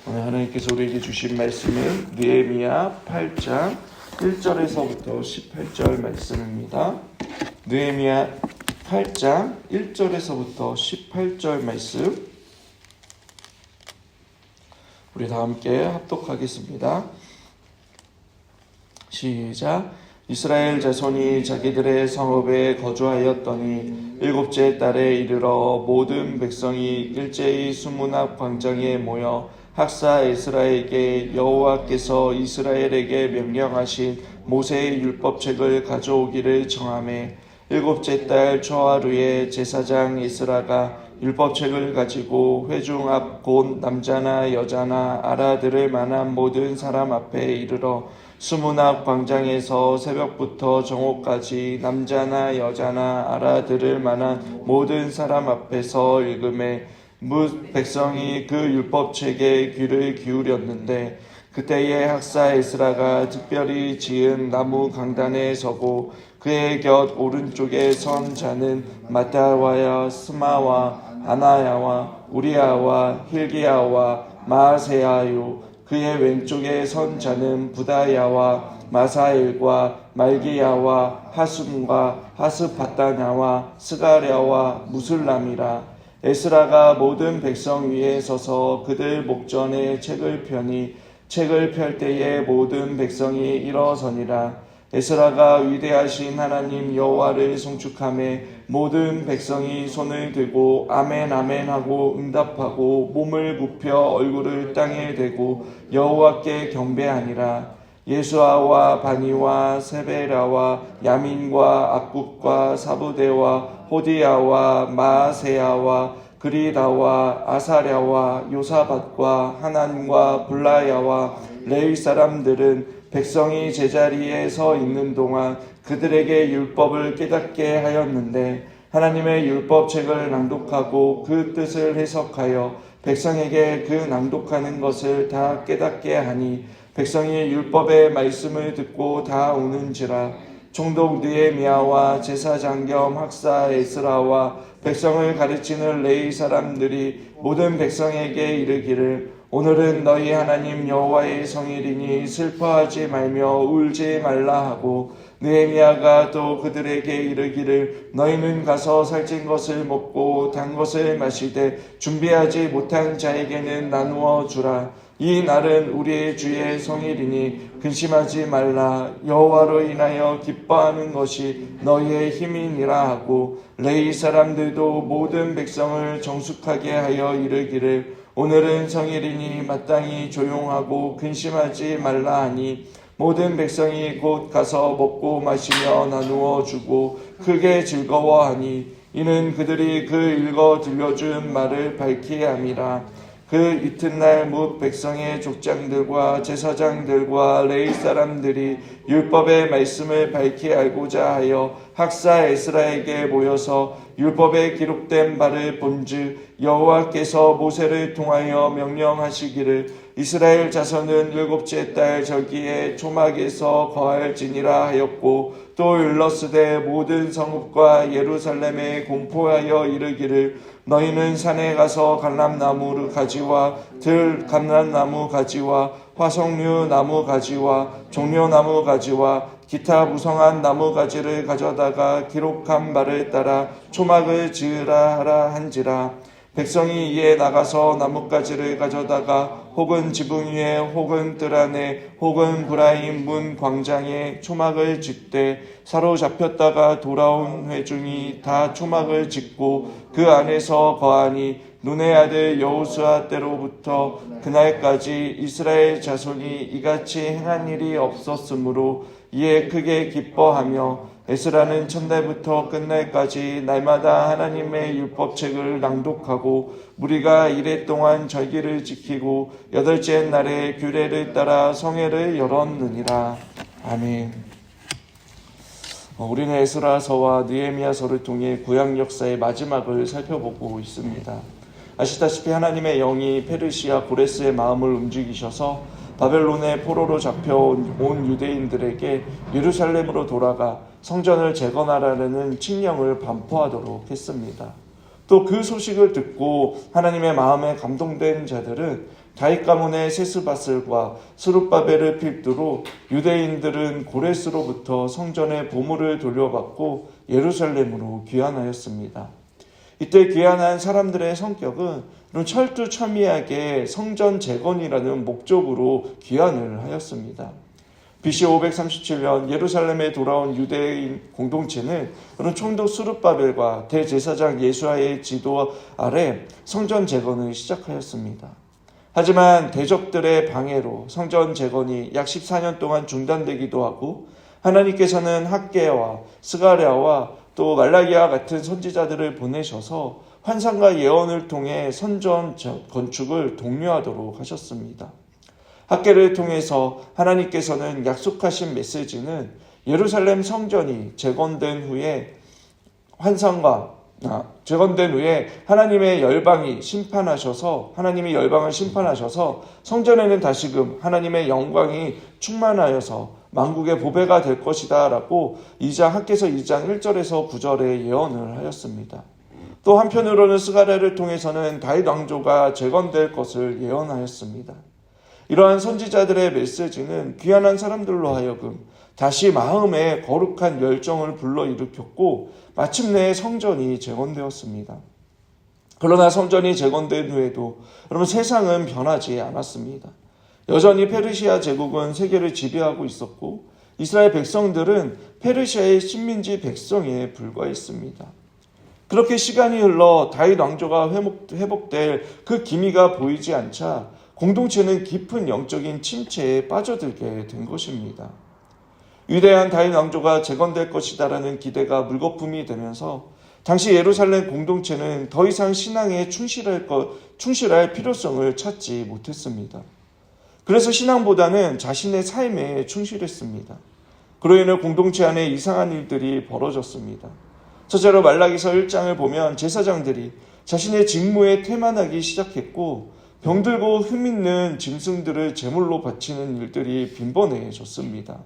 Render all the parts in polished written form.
오늘 하나님께서 우리에게 주신 말씀은 느헤미야 8장 1절에서부터 18절 말씀입니다. 느헤미야 8장 1절에서부터 18절 말씀 우리 다 함께 합독하겠습니다. 시작. 이스라엘 자손이 자기들의 성읍에 거주하였더니 일곱째 달에 이르러 모든 백성이 일제히 수문앞 광장에 모여 학사 에스라에게 여호와께서 이스라엘에게 명령하신 모세의 율법책을 가져오기를 청하매 일곱째 달 초하루에 제사장 에스라가 율법책을 가지고 회중 앞 곧 남자나 여자나 알아들을 만한 모든 사람 앞에 이르러 수문앞 광장에서 새벽부터 정오까지 남자나 여자나 알아들을 만한 모든 사람 앞에서 읽음에 백성이 그 율법책에 귀를 기울였는데 그때에 학사 에스라가 특별히 지은 나무 강단에 서고 그의 곁 오른쪽에 선 자는 마따와야 스마와 아나야와 우리야와 힐기야와 마아세야요 그의 왼쪽에 선 자는 부다야와 마사엘과 말기야와 하숨과 하스바다냐와 스가랴와 무술람이라. 에스라가 모든 백성 위에 서서 그들 목전에 책을 펴니 책을 펼 때에 모든 백성이 일어서니라. 에스라가 위대하신 하나님 여호와를 송축하며 모든 백성이 손을 들고 아멘 아멘 하고 응답하고 몸을 굽혀 얼굴을 땅에 대고 여호와께 경배하니라. 예수아와 바니와 세베라와 야민과 악국과 사부대와 호디야와 마아세야와 그리다와 아사랴와 요사밧과 하난과 블라야와 레위 사람들은 백성이 제자리에 서 있는 동안 그들에게 율법을 깨닫게 하였는데 하나님의 율법책을 낭독하고 그 뜻을 해석하여 백성에게 그 낭독하는 것을 다 깨닫게 하니 백성이 율법의 말씀을 듣고 다 우는지라. 총독 느헤미야와 제사장 겸 학사 에스라와 백성을 가르치는 레위 사람들이 모든 백성에게 이르기를 오늘은 너희 하나님 여호와의 성일이니 슬퍼하지 말며 울지 말라 하고 느헤미야가 또 그들에게 이르기를 너희는 가서 살찐 것을 먹고 단 것을 마시되 준비하지 못한 자에게는 나누어 주라. 이 날은 우리의 주의 성일이니 근심하지 말라. 여호와로 인하여 기뻐하는 것이 너희의 힘이니라 하고 레위 사람들도 모든 백성을 정숙하게 하여 이르기를 오늘은 성일이니 마땅히 조용하고 근심하지 말라 하니 모든 백성이 곧 가서 먹고 마시며 나누어 주고 크게 즐거워하니 이는 그들이 그 읽어 들려준 말을 밝히 함이라. 그 이튿날 뭇 백성의 족장들과 제사장들과 레위 사람들이 율법의 말씀을 밝히 알고자 하여 학사 에스라에게 모여서 율법에 기록된 바를 본즉 여호와께서 모세를 통하여 명령하시기를 이스라엘 자손은 일곱째 달 저기에 초막에서 거할지니라 하였고 또 일러스되 모든 성읍과 예루살렘에 공포하여 이르기를 너희는 산에 가서 감람나무 가지와 들 감람나무 가지와 화석류 나무 가지와 종려나무 가지와 기타 무성한 나무 가지를 가져다가 기록한 바를 따라 초막을 지으라 하라 한지라. 백성이 이에 나가서 나뭇가지를 가져다가 혹은 지붕 위에 혹은 뜰 안에 혹은 브라임 문 광장에 초막을 짓되 사로잡혔다가 돌아온 회중이 다 초막을 짓고 그 안에서 거하니 눈의 아들 여호수아 때로부터 그날까지 이스라엘 자손이 이같이 행한 일이 없었으므로 이에 크게 기뻐하며 에스라는 첫날부터 끝날까지 날마다 하나님의 율법책을 낭독하고 무리가 이레 동안 절기를 지키고 여덟째 날에 규례를 따라 성회를 열었느니라. 아멘. 우리는 에스라서와 느헤미야서를 통해 구약 역사의 마지막을 살펴보고 있습니다. 아시다시피 하나님의 영이 페르시아 고레스의 마음을 움직이셔서 바벨론의 포로로 잡혀온 온 유대인들에게 예루살렘으로 돌아가 성전을 재건하라는 칙령을 반포하도록 했습니다. 또 그 소식을 듣고 하나님의 마음에 감동된 자들은 다윗 가문의 세스바슬과 스룹바벨을 필두로 유대인들은 고레스로부터 성전의 보물을 돌려받고 예루살렘으로 귀환하였습니다. 이때 귀환한 사람들의 성격은 철두철미하게 성전 재건이라는 목적으로 귀환을 하였습니다. BC 537년 예루살렘에 돌아온 유대인 공동체는 총독 스룹바벨과 대제사장 예수아의 지도 아래 성전 재건을 시작하였습니다. 하지만 대적들의 방해로 성전 재건이 약 14년 동안 중단되기도 하고 하나님께서는 학개와 스가랴와 또 말라기와 같은 선지자들을 보내셔서 환상과 예언을 통해 성전 건축을 독려하도록 하셨습니다. 학개를 통해서 하나님께서는 약속하신 메시지는 예루살렘 성전이 재건된 후에 하나님의 열방이 하나님이 열방을 심판하셔서 성전에는 다시금 하나님의 영광이 충만하여서 만국의 보배가 될 것이다 라고 학개서 2장 1절에서 9절에 예언을 하였습니다. 또 한편으로는 스가랴를 통해서는 다윗 왕조가 재건될 것을 예언하였습니다. 이러한 선지자들의 메시지는 귀환한 사람들로 하여금 다시 마음에 거룩한 열정을 불러일으켰고 마침내 성전이 재건되었습니다. 그러나 성전이 재건된 후에도 여러분 세상은 변하지 않았습니다. 여전히 페르시아 제국은 세계를 지배하고 있었고 이스라엘 백성들은 페르시아의 식민지 백성에 불과했습니다. 그렇게 시간이 흘러 다윗 왕조가 회복될 그 기미가 보이지 않자 공동체는 깊은 영적인 침체에 빠져들게 된 것입니다. 위대한 다윗 왕조가 재건될 것이다라는 기대가 물거품이 되면서 당시 예루살렘 공동체는 더 이상 신앙에 충실할 필요성을 찾지 못했습니다. 그래서 신앙보다는 자신의 삶에 충실했습니다. 그로 인해 공동체 안에 이상한 일들이 벌어졌습니다. 첫째로 말라기서 1장을 보면 제사장들이 자신의 직무에 태만하기 시작했고 병들고 흠있는 짐승들을 제물로 바치는 일들이 빈번해졌습니다.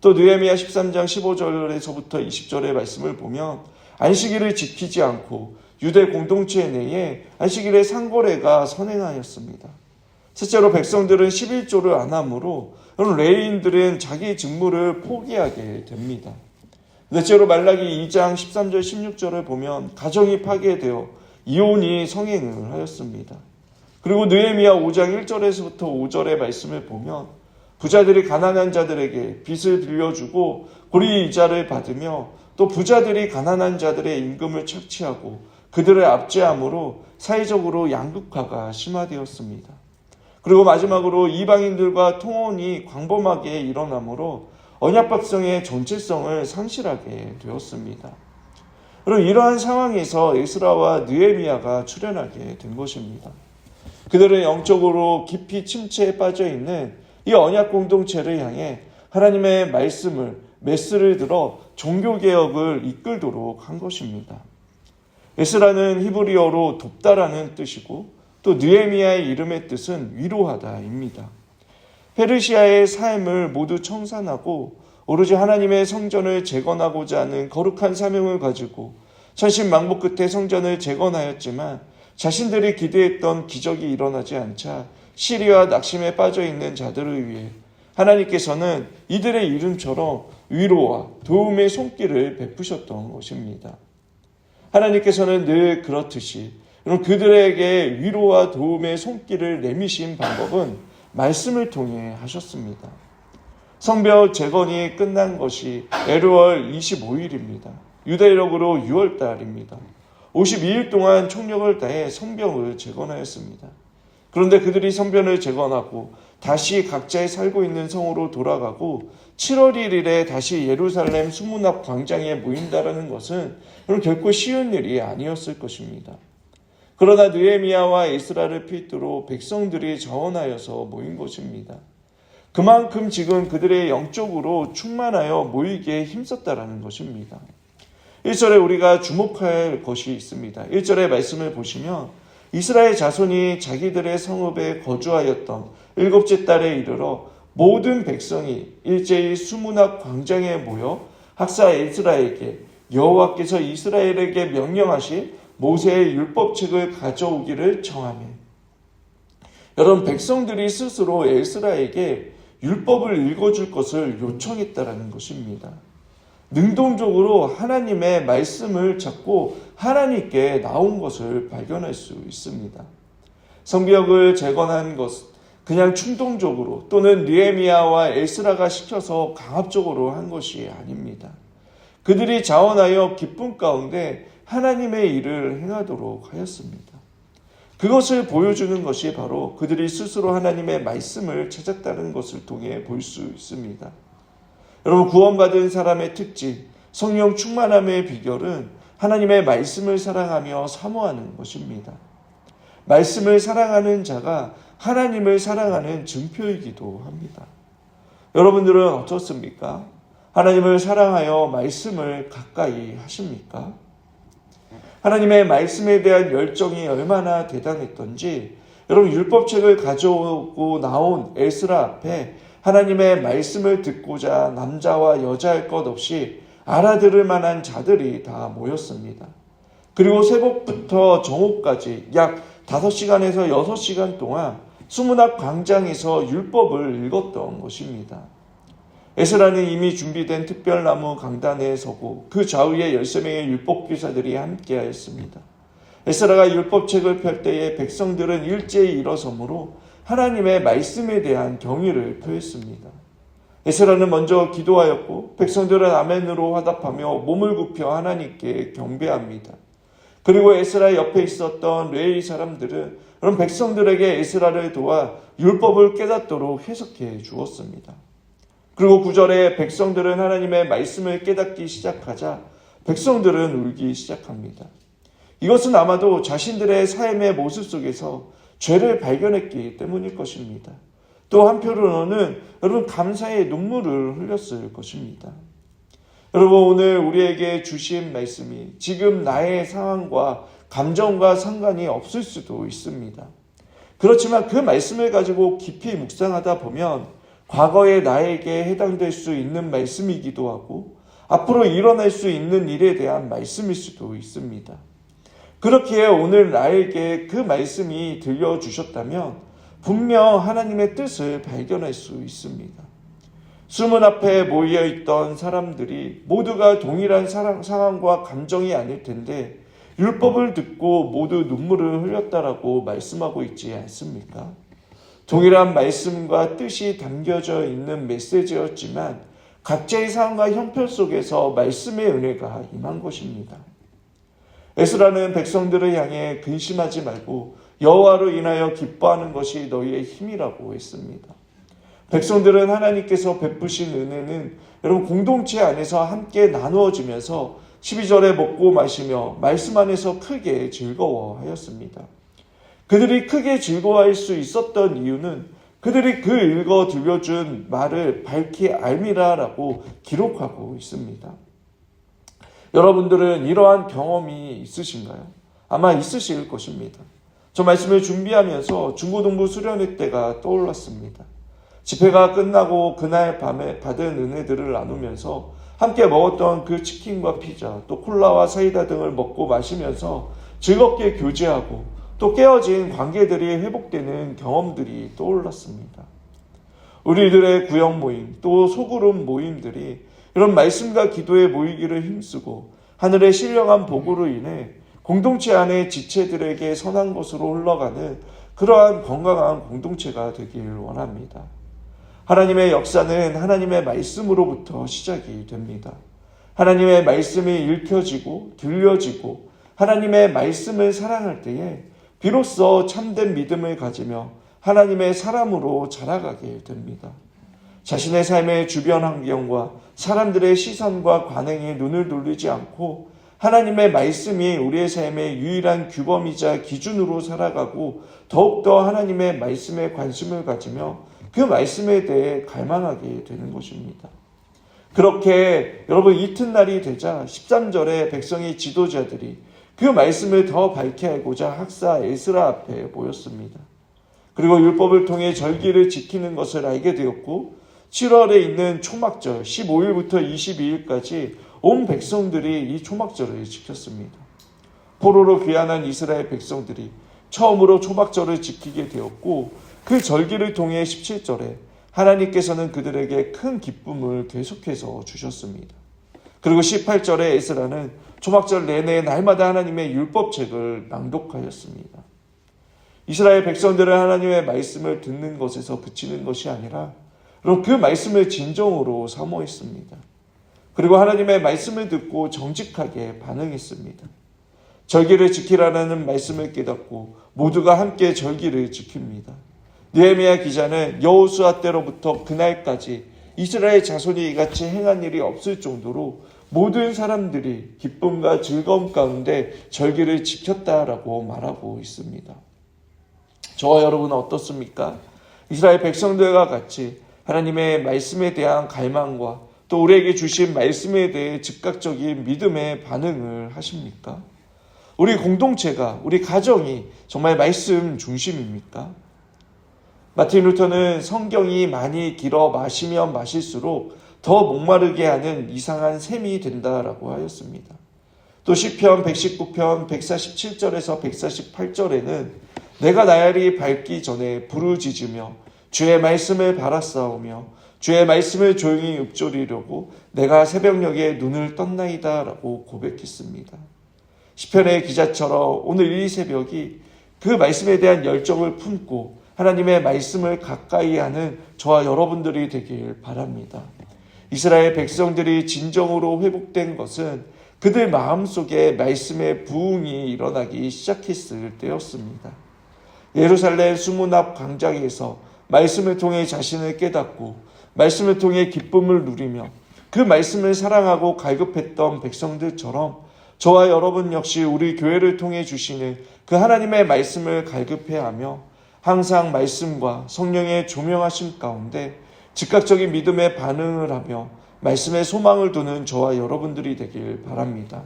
또 느헤미야 13장 15절에서부터 20절의 말씀을 보면 안식일을 지키지 않고 유대 공동체 내에 안식일의 상거래가 선행하였습니다. 셋째로 백성들은 11조를 안 하므로 레위인들은 자기 직무를 포기하게 됩니다. 넷째로 말라기 2장 13절 16절을 보면 가정이 파괴되어 이혼이 성행을 하였습니다. 그리고 느헤미야 5장 1절에서부터 5절의 말씀을 보면 부자들이 가난한 자들에게 빚을 빌려주고 고리 이자를 받으며 또 부자들이 가난한 자들의 임금을 착취하고 그들을 압제함으로 사회적으로 양극화가 심화되었습니다. 그리고 마지막으로 이방인들과 통혼이 광범하게 일어나므로 언약 백성의 정체성을 상실하게 되었습니다. 그리고 이러한 상황에서 에스라와 느헤미야가 출현하게 된 것입니다. 그들은 영적으로 깊이 침체에 빠져있는 이 언약 공동체를 향해 하나님의 말씀을 메스를 들어 종교개혁을 이끌도록 한 것입니다. 에스라는 히브리어로 돕다라는 뜻이고 또 느헤미야의 이름의 뜻은 위로하다입니다. 페르시아의 삶을 모두 청산하고 오로지 하나님의 성전을 재건하고자 하는 거룩한 사명을 가지고 천신만복 끝에 성전을 재건하였지만 자신들이 기대했던 기적이 일어나지 않자 시리와 낙심에 빠져있는 자들을 위해 하나님께서는 이들의 이름처럼 위로와 도움의 손길을 베푸셨던 것입니다. 하나님께서는 늘 그렇듯이 그들에게 위로와 도움의 손길을 내미신 방법은 말씀을 통해 하셨습니다. 성벽 재건이 끝난 것이 에르월 25일입니다. 유대력으로 6월달입니다. 52일 동안 총력을 다해 성벽을 재건하였습니다. 그런데 그들이 성벽을 재건하고 다시 각자의 살고 있는 성으로 돌아가고 7월 1일에 다시 예루살렘 수문 앞 광장에 모인다라는 것은 결코 쉬운 일이 아니었을 것입니다. 그러나 느헤미야와 에스라를 필두로 백성들이 자원하여서 모인 것입니다. 그만큼 지금 그들의 영적으로 충만하여 모이기에 힘썼다라는 것입니다. 1절에 우리가 주목할 것이 있습니다. 1절의 말씀을 보시면 이스라엘 자손이 자기들의 성읍에 거주하였던 7째 달에 이르러 모든 백성이 일제히 수문 앞 광장에 모여 학사 에스라에게 여호와께서 이스라엘에게 명령하신 모세의 율법책을 가져오기를 청하며 여러분 백성들이 스스로 에스라에게 율법을 읽어줄 것을 요청했다라는 것입니다. 능동적으로 하나님의 말씀을 찾고 하나님께 나온 것을 발견할 수 있습니다. 성벽을 재건한 것 그냥 충동적으로 또는 느헤미야와 에스라가 시켜서 강압적으로 한 것이 아닙니다. 그들이 자원하여 기쁨 가운데 하나님의 일을 행하도록 하였습니다. 그것을 보여주는 것이 바로 그들이 스스로 하나님의 말씀을 찾았다는 것을 통해 볼 수 있습니다. 여러분 구원받은 사람의 특징, 성령 충만함의 비결은 하나님의 말씀을 사랑하며 사모하는 것입니다. 말씀을 사랑하는 자가 하나님을 사랑하는 증표이기도 합니다. 여러분들은 어떻습니까? 하나님을 사랑하여 말씀을 가까이 하십니까? 하나님의 말씀에 대한 열정이 얼마나 대단했던지 여러분 율법책을 가져오고 나온 에스라 앞에 하나님의 말씀을 듣고자 남자와 여자할 것 없이 알아들을 만한 자들이 다 모였습니다. 그리고 새벽부터 정오까지 약 5시간에서 6시간 동안 수문학 광장에서 율법을 읽었던 것입니다. 에스라는 이미 준비된 특별나무 강단에 서고 그 좌우에 13명의 율법교사들이 함께하였습니다. 에스라가 율법책을 펼 때에 백성들은 일제히 일어서므로 하나님의 말씀에 대한 경의를 표했습니다. 에스라는 먼저 기도하였고 백성들은 아멘으로 화답하며 몸을 굽혀 하나님께 경배합니다. 그리고 에스라 옆에 있었던 레위 사람들은 그런 백성들에게 에스라를 도와 율법을 깨닫도록 해석해 주었습니다. 그리고 9절에 백성들은 하나님의 말씀을 깨닫기 시작하자 백성들은 울기 시작합니다. 이것은 아마도 자신들의 삶의 모습 속에서 죄를 발견했기 때문일 것입니다. 또 한편으로는 여러분 감사의 눈물을 흘렸을 것입니다. 여러분 오늘 우리에게 주신 말씀이 지금 나의 상황과 감정과 상관이 없을 수도 있습니다. 그렇지만 그 말씀을 가지고 깊이 묵상하다 보면 과거의 나에게 해당될 수 있는 말씀이기도 하고 앞으로 일어날 수 있는 일에 대한 말씀일 수도 있습니다. 그렇기에 오늘 나에게 그 말씀이 들려주셨다면 분명 하나님의 뜻을 발견할 수 있습니다. 수문 앞에 모여있던 사람들이 모두가 동일한 상황과 감정이 아닐 텐데 율법을 듣고 모두 눈물을 흘렸다라고 말씀하고 있지 않습니까? 동일한 말씀과 뜻이 담겨져 있는 메시지였지만 각자의 상황과 형편 속에서 말씀의 은혜가 임한 것입니다. 에스라는 백성들을 향해 근심하지 말고 여호와로 인하여 기뻐하는 것이 너희의 힘이라고 했습니다. 백성들은 하나님께서 베푸신 은혜는 여러분 공동체 안에서 함께 나누어지면서 12절에 먹고 마시며 말씀 안에서 크게 즐거워하였습니다. 그들이 크게 즐거워할 수 있었던 이유는 그들이 그 읽어 들려준 말을 밝히 알미라라고 기록하고 있습니다. 여러분들은 이러한 경험이 있으신가요? 아마 있으실 것입니다. 저 말씀을 준비하면서 중고등부 수련회 때가 떠올랐습니다. 집회가 끝나고 그날 밤에 받은 은혜들을 나누면서 함께 먹었던 그 치킨과 피자, 또 콜라와 사이다 등을 먹고 마시면서 즐겁게 교제하고 또 깨어진 관계들이 회복되는 경험들이 떠올랐습니다. 우리들의 구역 모임, 또 소그룹 모임들이 이런 말씀과 기도에 모이기를 힘쓰고 하늘의 신령한 복으로 인해 공동체 안의 지체들에게 선한 것으로 흘러가는 그러한 건강한 공동체가 되길 원합니다. 하나님의 역사는 하나님의 말씀으로부터 시작이 됩니다. 하나님의 말씀이 읽혀지고 들려지고 하나님의 말씀을 사랑할 때에 비로소 참된 믿음을 가지며 하나님의 사람으로 자라가게 됩니다. 자신의 삶의 주변 환경과 사람들의 시선과 관행에 눈을 돌리지 않고 하나님의 말씀이 우리의 삶의 유일한 규범이자 기준으로 살아가고 더욱더 하나님의 말씀에 관심을 가지며 그 말씀에 대해 갈망하게 되는 것입니다. 그렇게 여러분 이튿날이 되자 13절에 백성의 지도자들이 그 말씀을 더 밝게 알고자 학사 에스라 앞에 모였습니다. 그리고 율법을 통해 절기를 지키는 것을 알게 되었고 7월에 있는 초막절 15일부터 22일까지 온 백성들이 이 초막절을 지켰습니다. 포로로 귀환한 이스라엘 백성들이 처음으로 초막절을 지키게 되었고, 그 절기를 통해 17절에 하나님께서는 그들에게 큰 기쁨을 계속해서 주셨습니다. 그리고 18절에 에스라는 초막절 내내 날마다 하나님의 율법책을 낭독하였습니다. 이스라엘 백성들은 하나님의 말씀을 듣는 것에서 그치는 것이 아니라 그 말씀을 진정으로 사모했습니다. 그리고 하나님의 말씀을 듣고 정직하게 반응했습니다. 절기를 지키라는 말씀을 깨닫고 모두가 함께 절기를 지킵니다. 느헤미야 기자는 여호수아 때로부터 그날까지 이스라엘 자손이 이같이 행한 일이 없을 정도로 모든 사람들이 기쁨과 즐거움 가운데 절기를 지켰다라고 말하고 있습니다. 저와 여러분은 어떻습니까? 이스라엘 백성들과 같이 하나님의 말씀에 대한 갈망과 또 우리에게 주신 말씀에 대해 즉각적인 믿음의 반응을 하십니까? 우리 공동체가, 우리 가정이 정말 말씀 중심입니까? 마틴 루터는 성경이 많이 길어 마시면 마실수록 더 목마르게 하는 이상한 셈이 된다라고 하였습니다. 또 시편 119편 147절에서 148절에는 내가 나날이 밝기 전에 부르짖으며 주의 말씀을 바라싸우며 주의 말씀을 조용히 읊조리려고 내가 새벽녘에 눈을 떴나이다 라고 고백했습니다. 시편의 기자처럼 오늘 이 새벽이 그 말씀에 대한 열정을 품고 하나님의 말씀을 가까이 하는 저와 여러분들이 되길 바랍니다. 이스라엘 백성들이 진정으로 회복된 것은 그들 마음속에 말씀의 부흥이 일어나기 시작했을 때였습니다. 예루살렘 수문 앞 광장에서 말씀을 통해 자신을 깨닫고 말씀을 통해 기쁨을 누리며 그 말씀을 사랑하고 갈급했던 백성들처럼 저와 여러분 역시 우리 교회를 통해 주시는 그 하나님의 말씀을 갈급해하며 항상 말씀과 성령의 조명하심 가운데 즉각적인 믿음의 반응을 하며 말씀에 소망을 두는 저와 여러분들이 되길 바랍니다.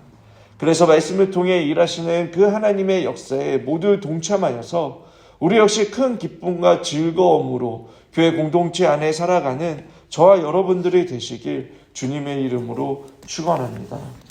그래서 말씀을 통해 일하시는 그 하나님의 역사에 모두 동참하여서 우리 역시 큰 기쁨과 즐거움으로 교회 공동체 안에 살아가는 저와 여러분들이 되시길 주님의 이름으로 축원합니다.